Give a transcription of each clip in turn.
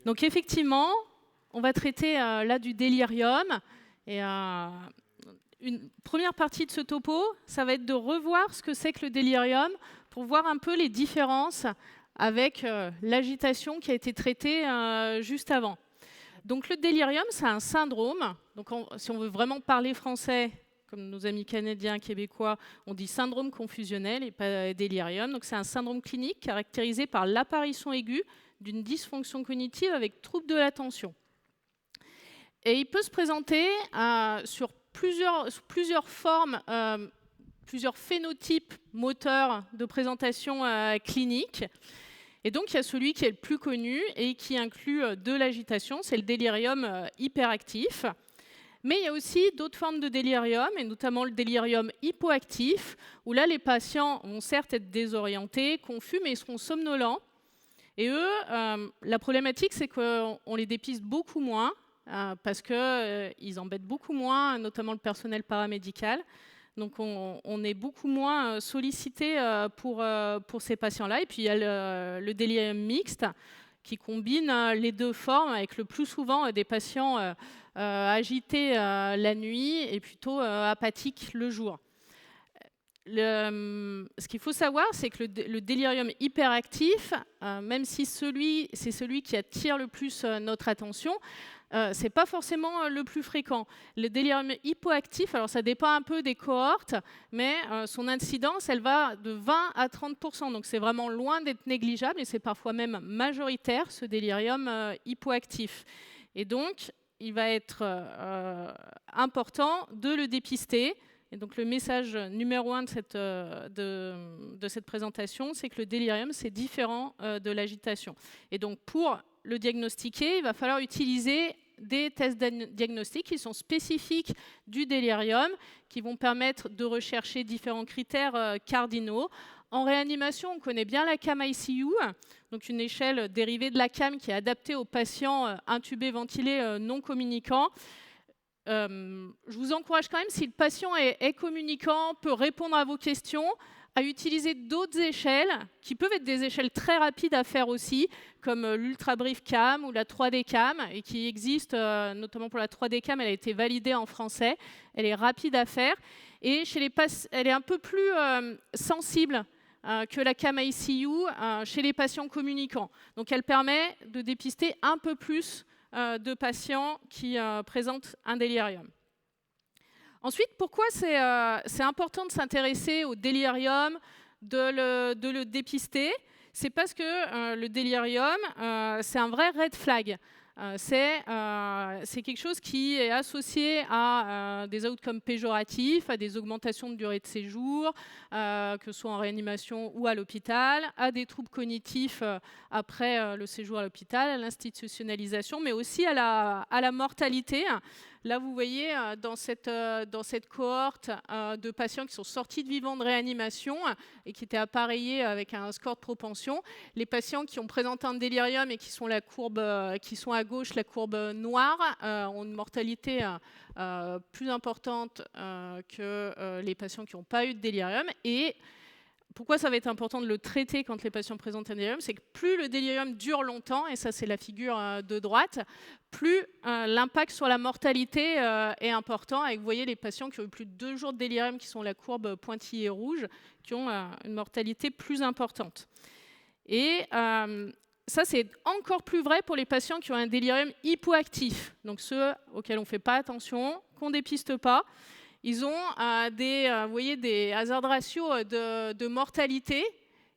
Donc effectivement, on va traiter là du délirium. Et une première partie de ce topo, ça va être de revoir ce que c'est que le délirium pour voir un peu les différences avec l'agitation qui a été traitée juste avant. Donc le délirium, c'est un syndrome. Donc si on veut vraiment parler français, comme nos amis canadiens, québécois, on dit syndrome confusionnel et pas délirium. Donc c'est un syndrome clinique caractérisé par l'apparition aiguë d'une dysfonction cognitive avec trouble de l'attention. Et il peut se présenter sur plusieurs formes, plusieurs phénotypes moteurs de présentation clinique. Et donc, il y a celui qui est le plus connu et qui inclut de l'agitation, c'est le délirium hyperactif. Mais il y a aussi d'autres formes de délirium, et notamment le délirium hypoactif, où là, les patients vont certes être désorientés, confus, mais ils seront somnolents. Et eux, la problématique, c'est qu'on les dépiste beaucoup moins, parce qu'ils embêtent beaucoup moins, notamment le personnel paramédical. Donc on est beaucoup moins sollicité pour ces patients-là. Et puis il y a le délirium mixte qui combine les deux formes avec le plus souvent des patients agités la nuit et plutôt apathiques le jour. Ce qu'il faut savoir, c'est que le délirium hyperactif, même si c'est celui qui attire le plus notre attention, ce n'est pas forcément le plus fréquent. Le délirium hypoactif, alors ça dépend un peu des cohortes, mais son incidence, elle va de 20 à 30%. Donc c'est vraiment loin d'être négligeable et c'est parfois même majoritaire, ce délirium hypoactif. Et donc, il va être important de le dépister. Et donc le message numéro 1 de cette présentation, c'est que le délirium, c'est différent de l'agitation. Et donc pour le diagnostiquer, il va falloir utiliser des tests diagnostiques qui sont spécifiques du délirium, qui vont permettre de rechercher différents critères cardinaux. En réanimation, on connaît bien la CAM-ICU, donc une échelle dérivée de la CAM qui est adaptée aux patients intubés, ventilés, non communicants. Je vous encourage quand même, si le patient est communicant, peut répondre à vos questions, à utiliser d'autres échelles, qui peuvent être des échelles très rapides à faire aussi, comme l'Ultra Brief CAM ou la 3D CAM, et qui existent, notamment pour la 3D CAM, elle a été validée en français, elle est rapide à faire, et elle est un peu plus sensible que la CAM-ICU chez les patients communicants. Donc elle permet de dépister un peu plus de patients qui présentent un délirium. Ensuite, pourquoi c'est important de s'intéresser au délirium, de le dépister? C'est parce que le délirium, c'est un vrai red flag. C'est quelque chose qui est associé à des outcomes péjoratifs, à des augmentations de durée de séjour, que ce soit en réanimation ou à l'hôpital, à des troubles cognitifs après le séjour à l'hôpital, à l'institutionnalisation, mais aussi à la mortalité. Là, vous voyez, dans cette cohorte de patients qui sont sortis de vivants de réanimation et qui étaient appareillés avec un score de propension, les patients qui ont présenté un délirium et qui sont à gauche, la courbe noire, ont une mortalité plus importante que les patients qui n'ont pas eu de délirium. Et pourquoi ça va être important de le traiter quand les patients présentent un délirium? C'est que plus le délirium dure longtemps, et ça c'est la figure de droite, plus l'impact sur la mortalité est important. Et vous voyez les patients qui ont eu plus de 2 jours de délirium, qui sont la courbe pointillée rouge, qui ont une mortalité plus importante. Et ça, c'est encore plus vrai pour les patients qui ont un délirium hypoactif, donc ceux auxquels on ne fait pas attention, qu'on ne dépiste pas. Ils ont des hazard ratios de mortalité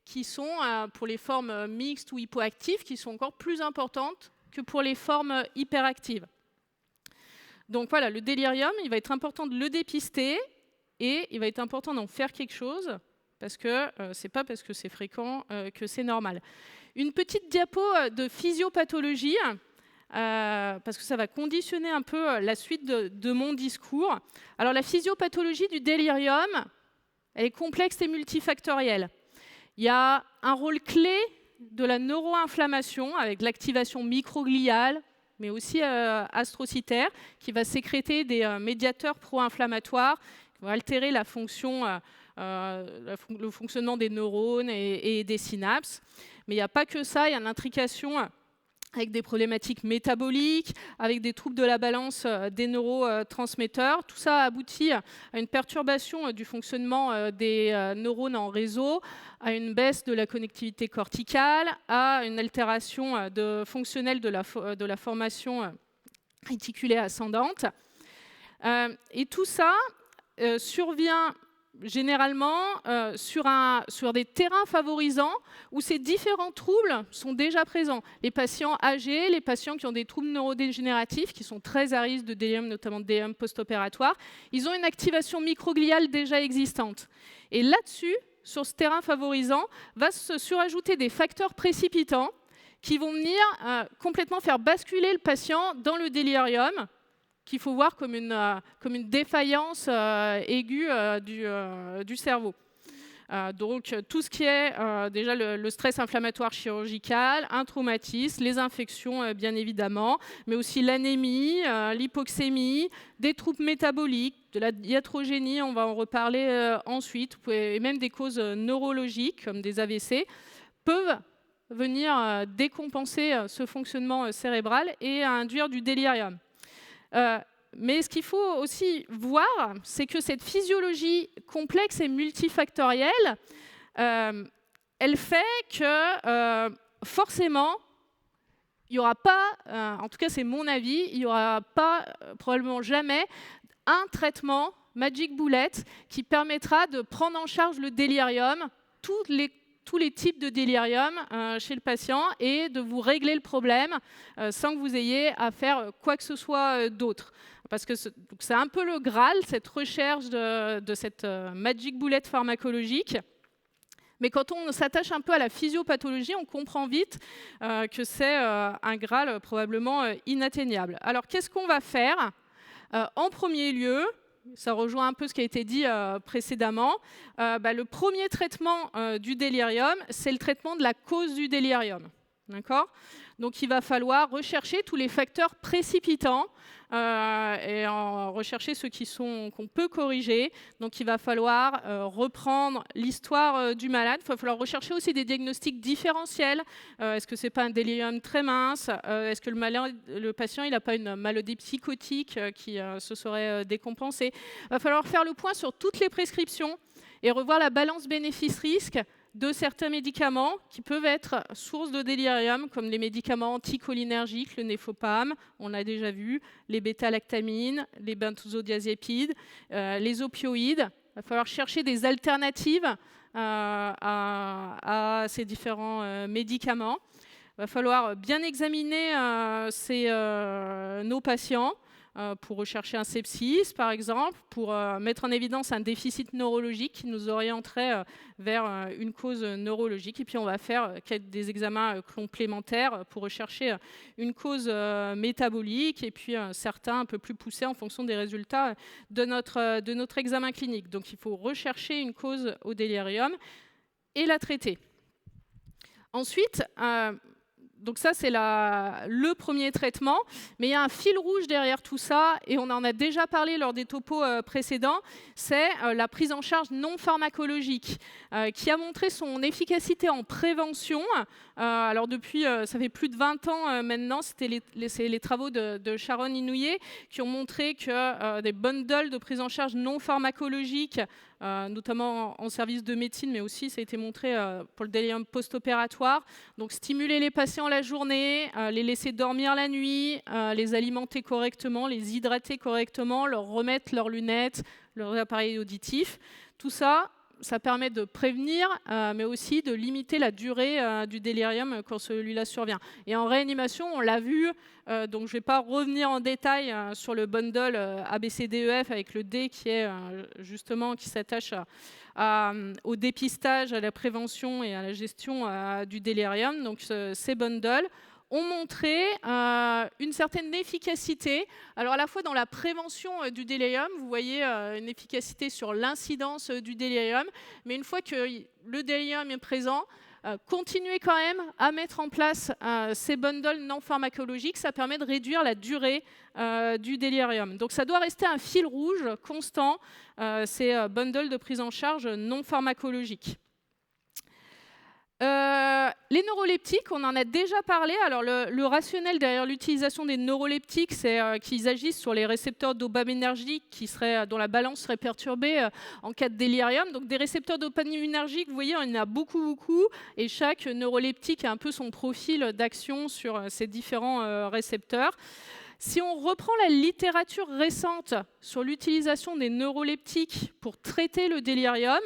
qui sont, pour les formes mixtes ou hypoactives, qui sont encore plus importantes que pour les formes hyperactives. Donc voilà, le délirium, il va être important de le dépister et il va être important d'en faire quelque chose, parce que ce n'est pas parce que c'est fréquent que c'est normal. Une petite diapo de physiopathologie, parce que ça va conditionner un peu la suite de mon discours. Alors la physiopathologie du délirium, elle est complexe et multifactorielle. Il y a un rôle clé de la neuroinflammation avec l'activation microgliale, mais aussi astrocytaire, qui va sécréter des médiateurs pro-inflammatoires, qui vont altérer la fonction, le fonctionnement des neurones et des synapses. Mais il n'y a pas que ça, il y a une intrication avec des problématiques métaboliques, avec des troubles de la balance des neurotransmetteurs. Tout ça aboutit à une perturbation du fonctionnement des neurones en réseau, à une baisse de la connectivité corticale, à une altération fonctionnelle de la formation réticulée ascendante. Et tout ça survient généralement sur des terrains favorisants où ces différents troubles sont déjà présents. Les patients âgés, les patients qui ont des troubles neurodégénératifs, qui sont très à risque de délirium, notamment de délirium post-opératoire, ils ont une activation microgliale déjà existante. Et là-dessus, sur ce terrain favorisant, va se surajouter des facteurs précipitants qui vont venir complètement faire basculer le patient dans le délirium, qu'il faut voir comme une défaillance aiguë du cerveau. Donc tout ce qui est déjà le stress inflammatoire chirurgical, un traumatisme, les infections bien évidemment, mais aussi l'anémie, l'hypoxémie, des troubles métaboliques, de la iatrogénie, on va en reparler ensuite, et même des causes neurologiques comme des AVC, peuvent venir décompenser ce fonctionnement cérébral et induire du délirium. Mais ce qu'il faut aussi voir, c'est que cette physiologie complexe et multifactorielle, elle fait que forcément, il n'y aura pas, en tout cas c'est mon avis, il n'y aura pas probablement jamais un traitement magic bullet qui permettra de prendre en charge le délirium, tous les types de délirium chez le patient et de vous régler le problème sans que vous ayez à faire quoi que ce soit d'autre. Parce que c'est un peu le Graal, cette recherche de cette magic bullet pharmacologique. Mais quand on s'attache un peu à la physiopathologie, on comprend vite que c'est un Graal probablement inatteignable. Alors qu'est-ce qu'on va faire ? En premier lieu, ça rejoint un peu ce qui a été dit précédemment, le premier traitement du délirium, c'est le traitement de la cause du délirium. D'accord ? Donc il va falloir rechercher tous les facteurs précipitants et en rechercher ceux qu'on peut corriger. Donc il va falloir reprendre l'histoire du malade. Il va falloir rechercher aussi des diagnostics différentiels. Est-ce que ce n'est pas un délirium très mince ? Est-ce que le patient n'a pas une maladie psychotique qui se serait décompensée ? Il va falloir faire le point sur toutes les prescriptions et revoir la balance bénéfice-risque de certains médicaments qui peuvent être source de délirium, comme les médicaments anticholinergiques, le néfopam, on l'a déjà vu, les bêta-lactamines, les benzodiazépines, les opioïdes. Il va falloir chercher des alternatives à ces différents médicaments. Il va falloir bien examiner nos patients pour rechercher un sepsis, par exemple, pour mettre en évidence un déficit neurologique qui nous orienterait vers une cause neurologique. Et puis, on va faire des examens complémentaires pour rechercher une cause métabolique et puis certains un peu plus poussés en fonction des résultats de notre examen clinique. Donc, il faut rechercher une cause au délirium et la traiter. Ensuite, donc ça, c'est le premier traitement, mais il y a un fil rouge derrière tout ça, et on en a déjà parlé lors des topos précédents, c'est la prise en charge non pharmacologique, qui a montré son efficacité en prévention. Alors depuis, ça fait plus de 20 ans maintenant, c'était les travaux de Sharon Inouye qui ont montré que des bundles de prise en charge non pharmacologique, notamment en service de médecine, mais aussi ça a été montré pour le délirium post-opératoire. Donc stimuler les patients la journée, les laisser dormir la nuit, les alimenter correctement, les hydrater correctement, leur remettre leurs lunettes, leurs appareils auditifs. Tout ça, ça permet de prévenir, mais aussi de limiter la durée du délirium quand celui-là survient. Et en réanimation, on l'a vu, donc je ne vais pas revenir en détail sur le bundle ABCDEF avec le D qui est justement qui s'attache au dépistage, à la prévention et à la gestion du délirium. Donc ces bundles ont montré une certaine efficacité. Alors à la fois dans la prévention du délirium, vous voyez une efficacité sur l'incidence du délirium, mais une fois que le délirium est présent, continuer quand même à mettre en place ces bundles non pharmacologiques, ça permet de réduire la durée du délirium. Donc ça doit rester un fil rouge constant, ces bundles de prise en charge non pharmacologiques. Les neuroleptiques, on en a déjà parlé. Alors le rationnel derrière l'utilisation des neuroleptiques, c'est qu'ils agissent sur les récepteurs dopaminergiques dont la balance serait perturbée en cas de délirium. Donc des récepteurs dopaminergiques, vous voyez, il y en a beaucoup, et chaque neuroleptique a un peu son profil d'action sur ces différents récepteurs. Si on reprend la littérature récente sur l'utilisation des neuroleptiques pour traiter le délirium,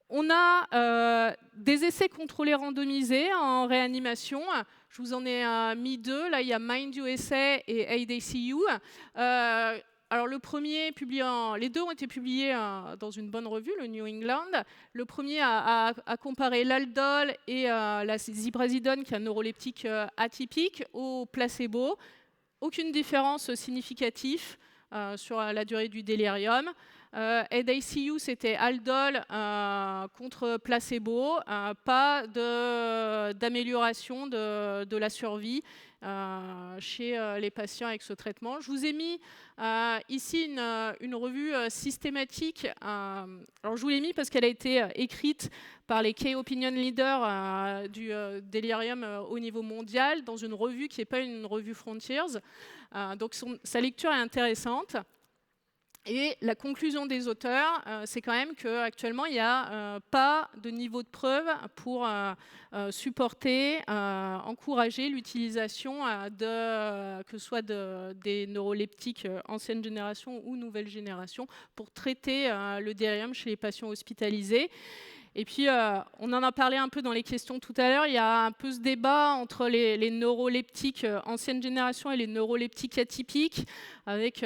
on a des essais contrôlés randomisés en réanimation. Je vous en ai mis 2. Là, il y a Mind USA et AID-CU. Alors, les 2 ont été publiés dans une bonne revue, le New England. Le premier a comparé l'aldol et la ziprasidone, qui est un neuroleptique atypique, au placebo. Aucune différence significative sur la durée du délirium. AID-CU, c'était aldol contre placebo, pas d'amélioration de la survie chez les patients avec ce traitement. Je vous ai mis ici une revue systématique. Alors je vous l'ai mis parce qu'elle a été écrite par les Key Opinion Leaders du délirium au niveau mondial dans une revue qui n'est pas une revue Frontiers. Donc sa lecture est intéressante. Et la conclusion des auteurs, c'est quand même qu'actuellement, il n'y a pas de niveau de preuve pour supporter, encourager l'utilisation que ce soit des neuroleptiques ancienne génération ou nouvelle génération pour traiter le délirium chez les patients hospitalisés. Et puis, on en a parlé un peu dans les questions tout à l'heure, il y a un peu ce débat entre les neuroleptiques ancienne génération et les neuroleptiques atypiques, avec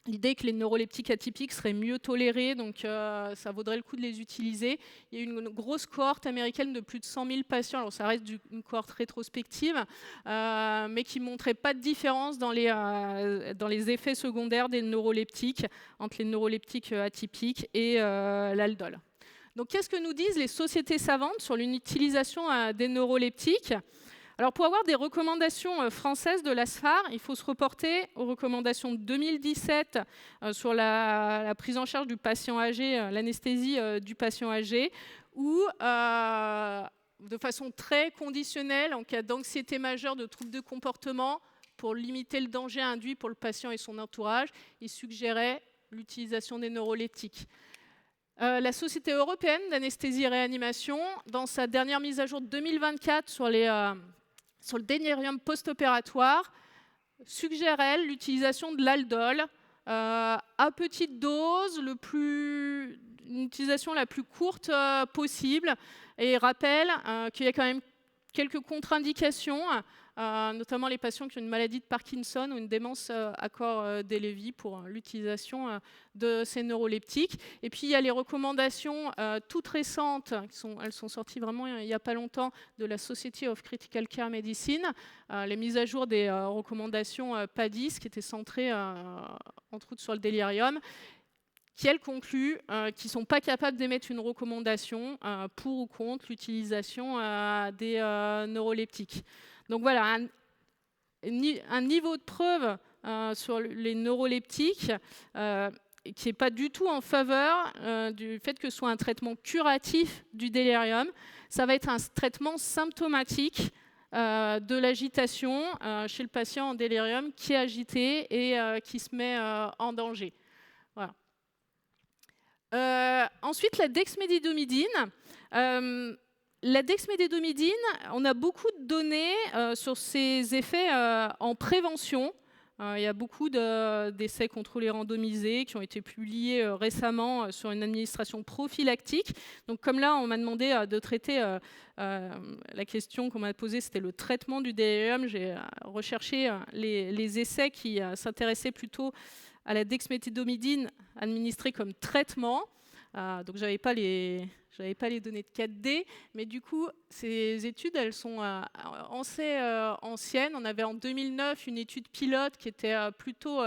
l'idée que les neuroleptiques atypiques seraient mieux tolérés, donc ça vaudrait le coup de les utiliser. Il y a eu une grosse cohorte américaine de plus de 100 000 patients, alors ça reste une cohorte rétrospective, mais qui ne montrait pas de différence dans les effets secondaires des neuroleptiques, entre les neuroleptiques atypiques et l'aldol. Donc qu'est-ce que nous disent les sociétés savantes sur l'utilisation des neuroleptiques ? Alors pour avoir des recommandations françaises de l'ASFAR, il faut se reporter aux recommandations de 2017 sur la prise en charge du patient âgé, l'anesthésie du patient âgé, où de façon très conditionnelle, en cas d'anxiété majeure, de troubles de comportement, pour limiter le danger induit pour le patient et son entourage, il suggérait l'utilisation des neuroleptiques. La Société européenne d'anesthésie et réanimation, dans sa dernière mise à jour de 2024 sur le délirium post-opératoire, suggère, elle, l'utilisation de l'aldol à petite dose, une utilisation la plus courte possible, et rappelle qu'il y a quand même quelques contre-indications, notamment les patients qui ont une maladie de Parkinson ou une démence à corps d'Elevi pour l'utilisation de ces neuroleptiques. Et puis il y a les recommandations toutes récentes, elles sont sorties vraiment il n'y a pas longtemps, de la Society of Critical Care Medicine, les mises à jour des recommandations PADIS qui étaient centrées entre autres sur le délirium, qui, elles, concluent qu'ils ne sont pas capables d'émettre une recommandation pour ou contre l'utilisation des neuroleptiques. Donc voilà, un niveau de preuve sur les neuroleptiques qui n'est pas du tout en faveur du fait que ce soit un traitement curatif du délirium. Ça va être un traitement symptomatique de l'agitation chez le patient en délirium qui est agité et qui se met en danger. Voilà. Ensuite, la dexmédetomidine. La dexmédetomidine, on a beaucoup de données sur ses effets en prévention. Il y a beaucoup d'essais contrôlés randomisés qui ont été publiés récemment sur une administration prophylactique. Donc comme là, on m'a demandé de traiter la question qu'on m'a posée, c'était le traitement du délirium. J'ai recherché les essais qui s'intéressaient plutôt à la dexmédetomidine administrée comme traitement. Donc je n'avais pas les données de 4D, mais du coup, ces études, elles sont assez anciennes. On avait en 2009 une étude pilote qui était plutôt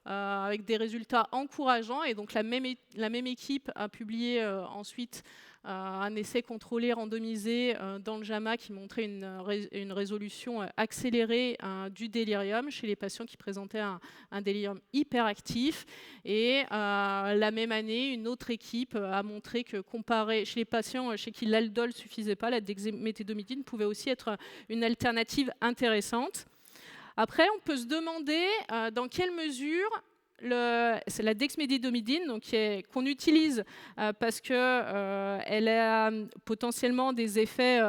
avec des résultats encourageants, et donc la même équipe a publié ensuite un essai contrôlé randomisé dans le JAMA qui montrait une résolution accélérée du délirium chez les patients qui présentaient un délirium hyperactif. Et la même année, une autre équipe a montré que comparé chez les patients chez qui l'aldol ne suffisait pas, la dexmédetomidine pouvait aussi être une alternative intéressante. Après, on peut se demander dans quelle mesure c'est la dexmédetomidine qu'on utilise parce qu'elle a potentiellement des effets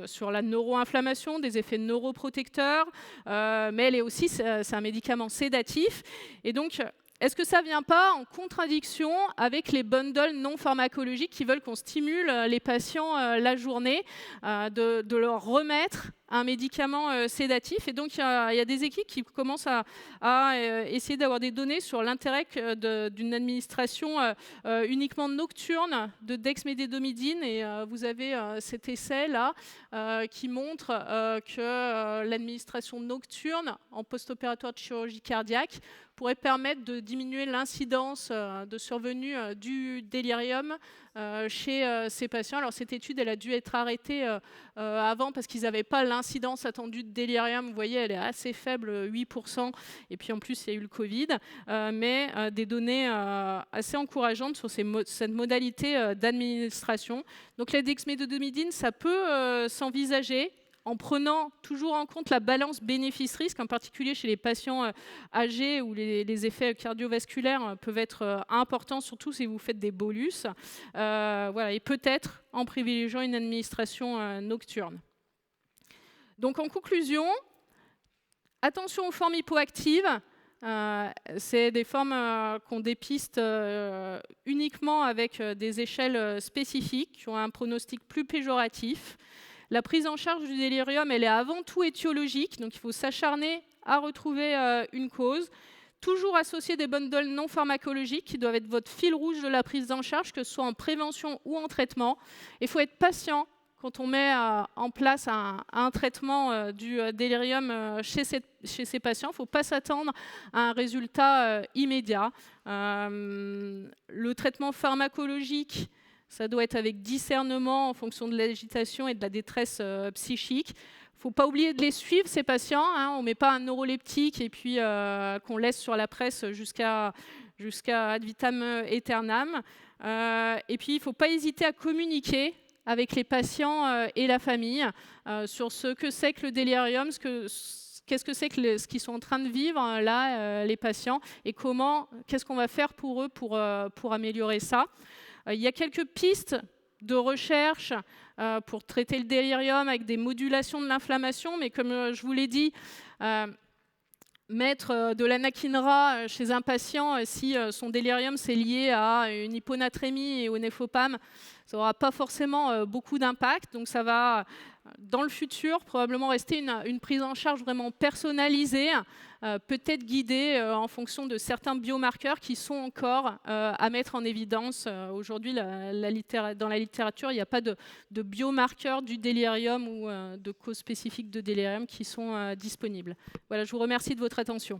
sur la neuroinflammation, des effets neuroprotecteurs, mais elle est aussi, c'est un médicament sédatif. Et donc, est-ce que ça ne vient pas en contradiction avec les bundles non pharmacologiques qui veulent qu'on stimule les patients la journée, de leur remettre un médicament sédatif? Et donc, il y a des équipes qui commencent à essayer d'avoir des données sur l'intérêt d'une administration uniquement nocturne de dexmédetomidine. Et vous avez cet essai-là qui montre que l'administration nocturne en post-opératoire de chirurgie cardiaque pourrait permettre de diminuer l'incidence de survenue du délirium chez ces patients. Alors cette étude, elle a dû être arrêtée avant parce qu'ils n'avaient pas l'incidence attendue de délirium. Vous voyez, elle est assez faible, 8%. Et puis en plus, il y a eu le Covid. Mais des données assez encourageantes sur cette modalité d'administration. Donc la dexmédetomidine, ça peut s'envisager en prenant toujours en compte la balance bénéfice-risque, en particulier chez les patients âgés où les effets cardiovasculaires peuvent être importants, surtout si vous faites des bolus. Voilà, et peut-être en privilégiant une administration nocturne. Donc en conclusion, attention aux formes hypoactives. C'est des formes qu'on dépiste uniquement avec des échelles spécifiques qui ont un pronostic plus péjoratif. La prise en charge du délirium, elle est avant tout étiologique, donc il faut s'acharner à retrouver une cause. Toujours associer des bundles non pharmacologiques qui doivent être votre fil rouge de la prise en charge, que ce soit en prévention ou en traitement. Il faut être patient quand on met en place un traitement du délirium chez ces patients. Il ne faut pas s'attendre à un résultat immédiat. Le traitement pharmacologique, ça doit être avec discernement en fonction de l'agitation et de la détresse psychique. Il ne faut pas oublier de les suivre, ces patients. On ne met pas un neuroleptique et puis qu'on laisse sur la presse jusqu'à ad vitam aeternam. Et puis, il ne faut pas hésiter à communiquer avec les patients et la famille sur ce que c'est que le délirium, qu'est-ce que c'est que ce qu'ils sont en train de vivre là, les patients, et qu'est-ce qu'on va faire pour eux pour améliorer ça. Il y a quelques pistes de recherche pour traiter le délirium avec des modulations de l'inflammation, mais comme je vous l'ai dit, mettre de l'anakinra chez un patient si son délirium c'est lié à une hyponatrémie et au néphopam, ça n'aura pas forcément beaucoup d'impact. Donc ça va, dans le futur, probablement rester une prise en charge vraiment personnalisée, peut-être guidée en fonction de certains biomarqueurs qui sont encore à mettre en évidence. Aujourd'hui, dans la littérature, il n'y a pas de biomarqueurs du délirium ou de causes spécifiques de délirium qui sont disponibles. Voilà, je vous remercie de votre attention.